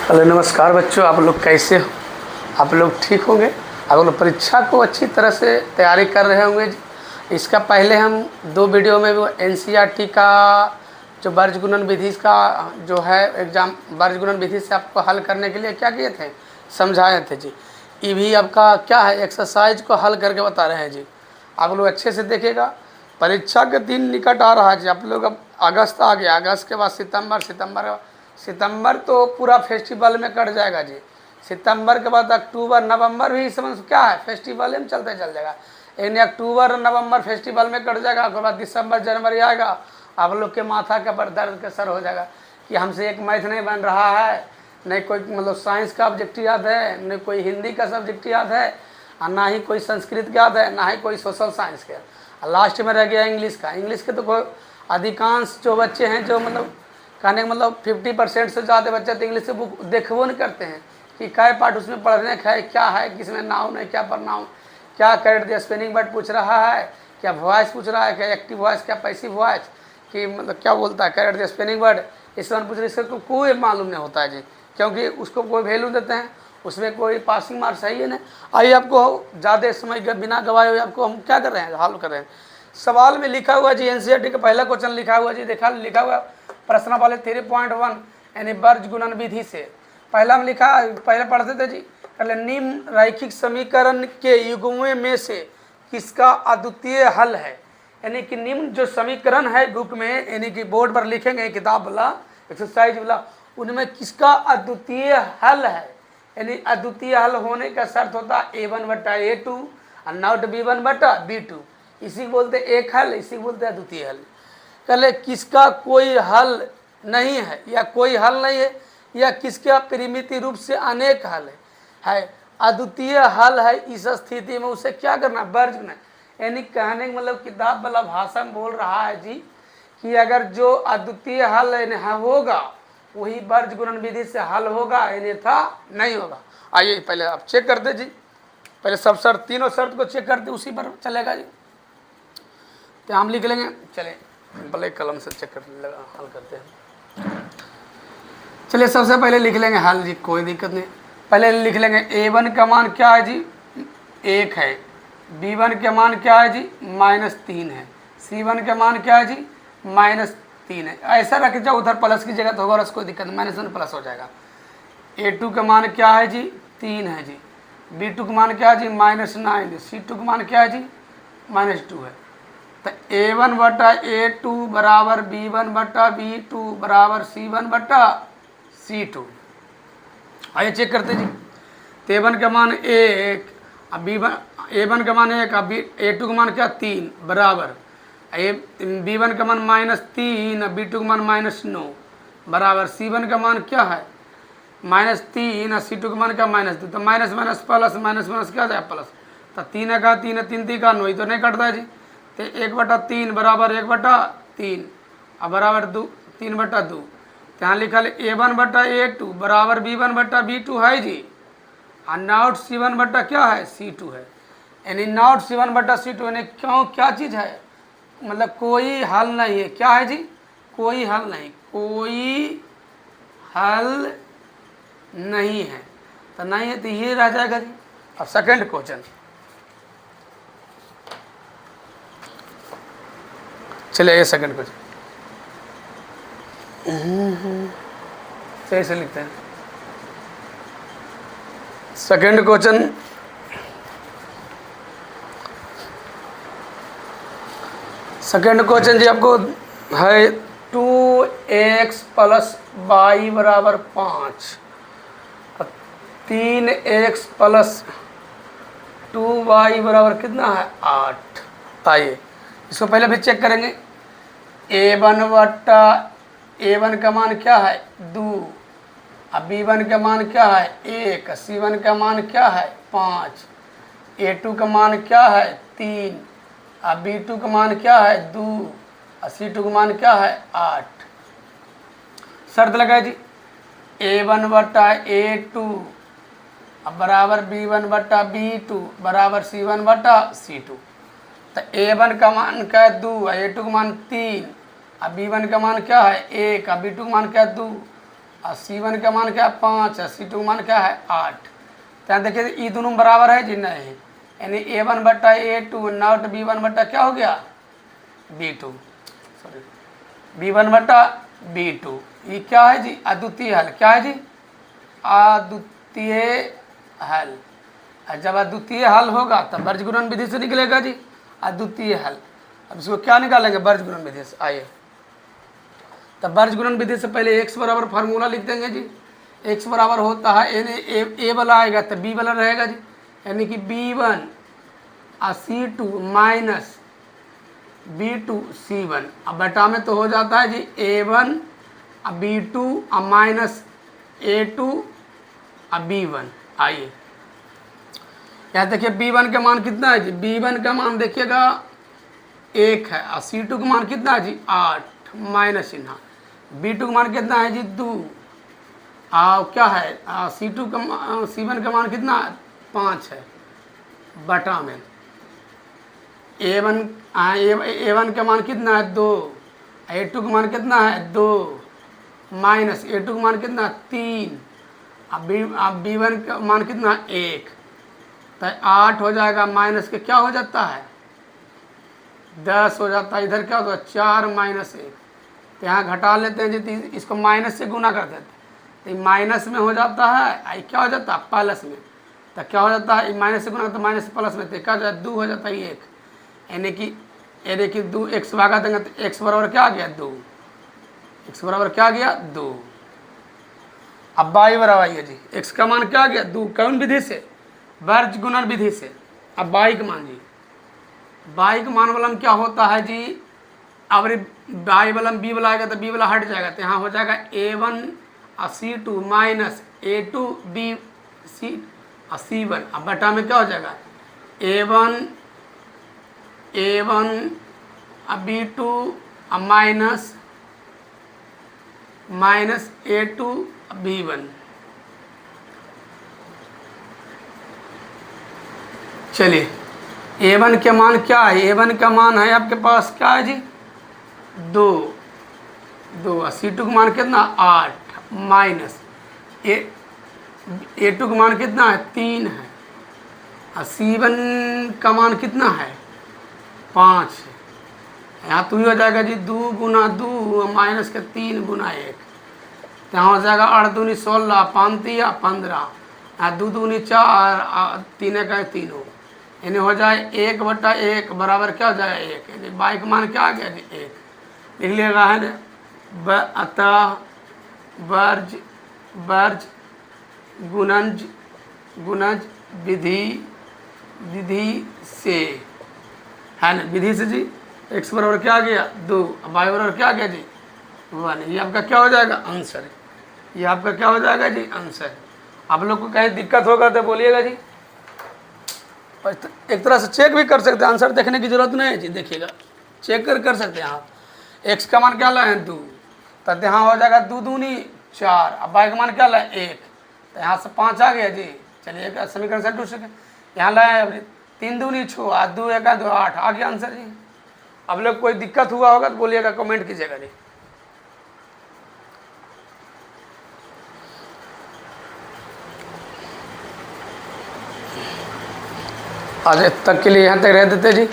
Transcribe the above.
Hello नमस्कार बच्चों, आप लोग कैसे हो? आप लोग ठीक होंगे? आप लोग परीक्षा को अच्छी तरह से तैयारी कर रहे होंगे। इसका पहले हम दो वीडियो में वो एनसीईआरटी का जो वर्ग गुणन विधि का जो है एग्जाम, वर्ग गुणन विधि से आपको हल करने के लिए क्या किए थे, समझाए थे जी। ये भी आपका क्या है, एक्सरसाइज को हल करके बता रहे हैं जी। आप लोग अच्छे से देखिएगा। परीक्षा के दिन निकट आ रहा है जी। आप लोग अब अगस्त आ गया, अगस्त के बाद सितंबर तो पूरा फेस्टिवल में कट जाएगा जी। सितंबर के बाद अक्टूबर नवंबर भी समझ क्या है, फेस्टिवल में चलते चल जाएगा। यानी अक्टूबर नवंबर फेस्टिवल में कट जाएगा। उसके बाद दिसंबर जनवरी आएगा, आप लोग के माथा के पर दर्द के सर हो जाएगा कि हमसे एक मैथ नहीं बन रहा है, नहीं कोई मतलब साइंस का ऑब्जेक्ट याद है, नहीं कोई हिंदी का सब्जेक्ट याद है, और ना ही कोई संस्कृत याद है, ना ही कोई सोशल साइंस का। लास्ट में रह गया इंग्लिश का। इंग्लिश के तो कोई अधिकांश जो बच्चे हैं, जो मतलब कहने का मतलब 50% से ज़्यादा बच्चे तो इंग्लिश से बुक देखो नहीं करते हैं कि क्या पार्ट उसमें पढ़ने का है, क्या है, किसमें नाउन है, क्या प्रनाउन, क्या करेक्ट द स्पेलिंग वर्ड पूछ रहा है, क्या वॉइस पूछ रहा है, क्या एक्टिव वॉइस, क्या पैसिव वॉइस, कि मतलब क्या बोलता है करेक्ट द स्पेलिंग वर्ड, इस बार पूछ रहे। इसका कोई मालूम नहीं होता है जी, क्योंकि उसको कोई वैल्यू देते हैं, उसमें कोई पासिंग मार्क्स है ही नहीं। आइए आपको ज़्यादा समय बिना गवाए हुए आपको हम क्या कर रहे हैं, हल कर रहे हैं। सवाल में लिखा हुआ जी, एनसीईआरटी का पहला क्वेश्चन लिखा हुआ जी, देखा लिखा हुआ प्रश्न वाले 3.1 यानी वर्ग गुणन विधि से। पहला में लिखा, पहले पढ़ते थे जी, पहले निम्न रैखिक समीकरण के युग्मों में से किसका अद्वितीय हल है। यानी कि निम्न जो समीकरण है बुक में, यानी कि बोर्ड पर लिखेंगे, किताब वाला एक्सरसाइज वाला, उनमें किसका अद्वितीय हल है। यानी अद्वितीय हल होने का शर्त होता है A1/A2 और नॉट B1/B2। इसी को बोलते एक हल, इसी को बोलते हैं अद्वितीय हल। कहले किसका कोई हल नहीं है, या कोई हल नहीं है, या किसका परिमिति रूप से अनेक हल है अद्वितीय हल है। इस स्थिति में उसे क्या करना, वर्ग करना। यानी कहने का मतलब किताब वाला भाषा में बोल रहा है जी कि अगर जो अद्वितीय हल होगा वही वर्ग गुणन विधि से हल होगा, अन्यथा नहीं होगा। आइए पहले आप चेक करते जी, पहले सब शर्त, तीनों शर्त को चेक करते, उसी पर चलेगा जी। तो हम लिख लेंगे, चले ब्लैक कलम से चेक कर लगा, हल करते हैं। चलिए सबसे पहले लिख लेंगे हल जी, कोई दिक्कत नहीं। पहले लिख लेंगे A1 का मान क्या है जी, 1 है। B1 के मान क्या है जी, -3 है। C1 के मान क्या है जी, -3 है। ऐसा रख जाओ, उधर प्लस की जगह तो होगा, कोई दिक्कत नहीं, -1 प्लस हो जाएगा। A2 का मान क्या है जी, 3 है जी। B2 का मान क्या है जी, -9। C2 का मान क्या है जी, -2 है। तो A1/A2 बराबर B1/B2 बराबर C1/C2। आइए चेक करते जी। तो A1 का मान 1, अब A1 का मान 1, अब A2 का मान क्या, 3 बराबर B1 का मान -3, अब B2 का मान -9 बराबर C1 का मान क्या है, -3, और C2 का मान क्या, -2। तो minus minus plus, minus minus क्या जाए प्लस। तो 3 का 3 3 3 का 9, तो नहीं कटता है जी। तो 1/3 बराबर 1/3 और बराबर 3/2। यहाँ लिखा है A1/A2 बराबर B1/B2 है जी, और नॉट C1 क्या है, C2 है। यानी नॉट C1/C2 यानी क्यों, क्या चीज़ है, मतलब कोई हल नहीं है। क्या है जी, कोई हल नहीं, कोई हल नहीं है। तो नहीं है तो ये रह जाएगा जी। अब सेकंड क्वेश्चन, चलिए ये सेकंड क्वेश्चन सही से लिखते हैं। सेकंड क्वेश्चन, जी आपको है 2x + y बराबर 5, 3x + 2y बराबर कितना है, 8। आइए इसको पहले भी चेक करेंगे। A1 का मान क्या है, 2, अब B1 का मान क्या है, 1, C1 का मान क्या है, 5, A2 का मान क्या है, 3, अब B2 का मान क्या है, 2, और C2 का मान क्या है, 8। शर्त लगाए जी, A1/A2 अब बराबर B1/B2 बराबर C1/C2। तो A1 का मान क्या है, 2, A2 का मान 3, अब B1 का मान क्या है, 1, अब B2 का मान क्या है, 2, और C1 का मान क्या है 5 है, C2 का मान क्या है 8। तो यहाँ देखिए ये दोनों बराबर है जी, नहीं, यानी A1 बट्टा A2 नॉट B1 बट्टा क्या हो गया B2, सॉरी B1 बट्टा B2। ये क्या है जी अद्वितीय हल, क्या है जी अद्वितीय हल। और जब अद्वितीय हल होगा तब वर्ज गुणन विधि से निकलेगा जी अद्वितीय हल। अब इसको क्या निकालेंगे वर्ज गुणन विधि से, आइए तब वर्ज गुणन विधि से पहले x बराबर फार्मूला लिख देंगे जी। x बराबर होता है यानी a वाला आएगा तो b वाला रहेगा जी, यानी कि B1 और C2 माइनस B2 C1। अब बटा में तो हो जाता है जी A1 और B2 और माइनस A2 और B1। आइए यहाँ देखिए B1 का मान कितना है जी, B1 का मान देखिएगा 1 है और C2 का मान कितना है जी 8 माइनस चिन्ह, B2 का मान कितना है जी 2 और क्या है C2 का C1 का मान कितना 5 है बटा में A1 का मान कितना है 2, A2 का मान कितना है 2 माइनस A2 का मान कितना 3, अब B1 का मान कितना 1, तो 8 हो जाएगा माइनस के क्या हो जाता है 10 हो जाता है। इधर क्या होगा 4 माइनस 1, तो यहाँ घटा लेते हैं जी, इसको माइनस से गुना कर देते हैं तो माइनस में हो जाता है, आई क्या हो जाता है प्लस में, तो क्या हो जाता है माइनस से गुना तो माइनस प्लस में, तो क्या हो जाता है 2 हो जाता है 1, यानी कि 2 x भागा देंगे तो x बराबर क्या आ गया 2, x बराबर क्या आ गया 2। अब y बराबर आइए जी, x का मान क्या आ गया 2, कौन विधि से वर्ज गुणन विधि से। अब y का मान जी, y का मान वाला क्या होता है जी, अब y वाला b वाला आएगा तो b वाला हट जाएगा, तो यहाँ हो जाएगा A1 और C2 minus A2 B C और C1। अब बटा में क्या हो जाएगा A1 और B2 और माइनस A2 B1। चलिए A1 के मान क्या है, A1 का मान है आपके पास क्या है जी 2 और C2 का मान कितना 8 माइनस A2 का मान कितना है 3 है और C1 का मान कितना है 5 है। यहाँ तो ही हो जाएगा जी 2 गुना 2 माइनस के 3 गुना 1, तो यहाँ हो जाएगा 8 दूनी 16 5 तिया 15, 2 दूनी 4 3 का 3 हो, यानी हो जाए 1 बटा 1 बराबर क्या हो जाएगा 1, यानी y का मान क्या आ गया जी 1। लिख लिएगा है ना, अतः वर्ज गुणज विधि से है ना, विधि से जी x बराबर क्या आ गया 2, y बराबर क्या आ गया जी 1। ये आपका क्या हो जाएगा आंसर, ये आपका क्या हो जाएगा जी आंसर। आप लोग को कहीं दिक्कत होगा तो बोलिएगा जी, एक तरह से चेक भी कर सकते हैं, आंसर देखने की जरूरत नहीं है जी, देखिएगा चेक कर सकते हैं। यहाँ x का मान क्या लाए 2, तो यहाँ हो जाएगा 2 दूनी 4, अब y का मान क्या लाए 1, तो यहाँ से 5 आ गया जी। चलिए एक समीकरण से टूट सके, यहाँ लाए 3 दूनी 6 और 2 1 2 8 आ गया आंसर जी। अब लोग कोई दिक्कत हुआ होगा तो बोलिएगा, कमेंट कीजिएगा जी। आज तक के लिए यहाँ तक रह देते जी।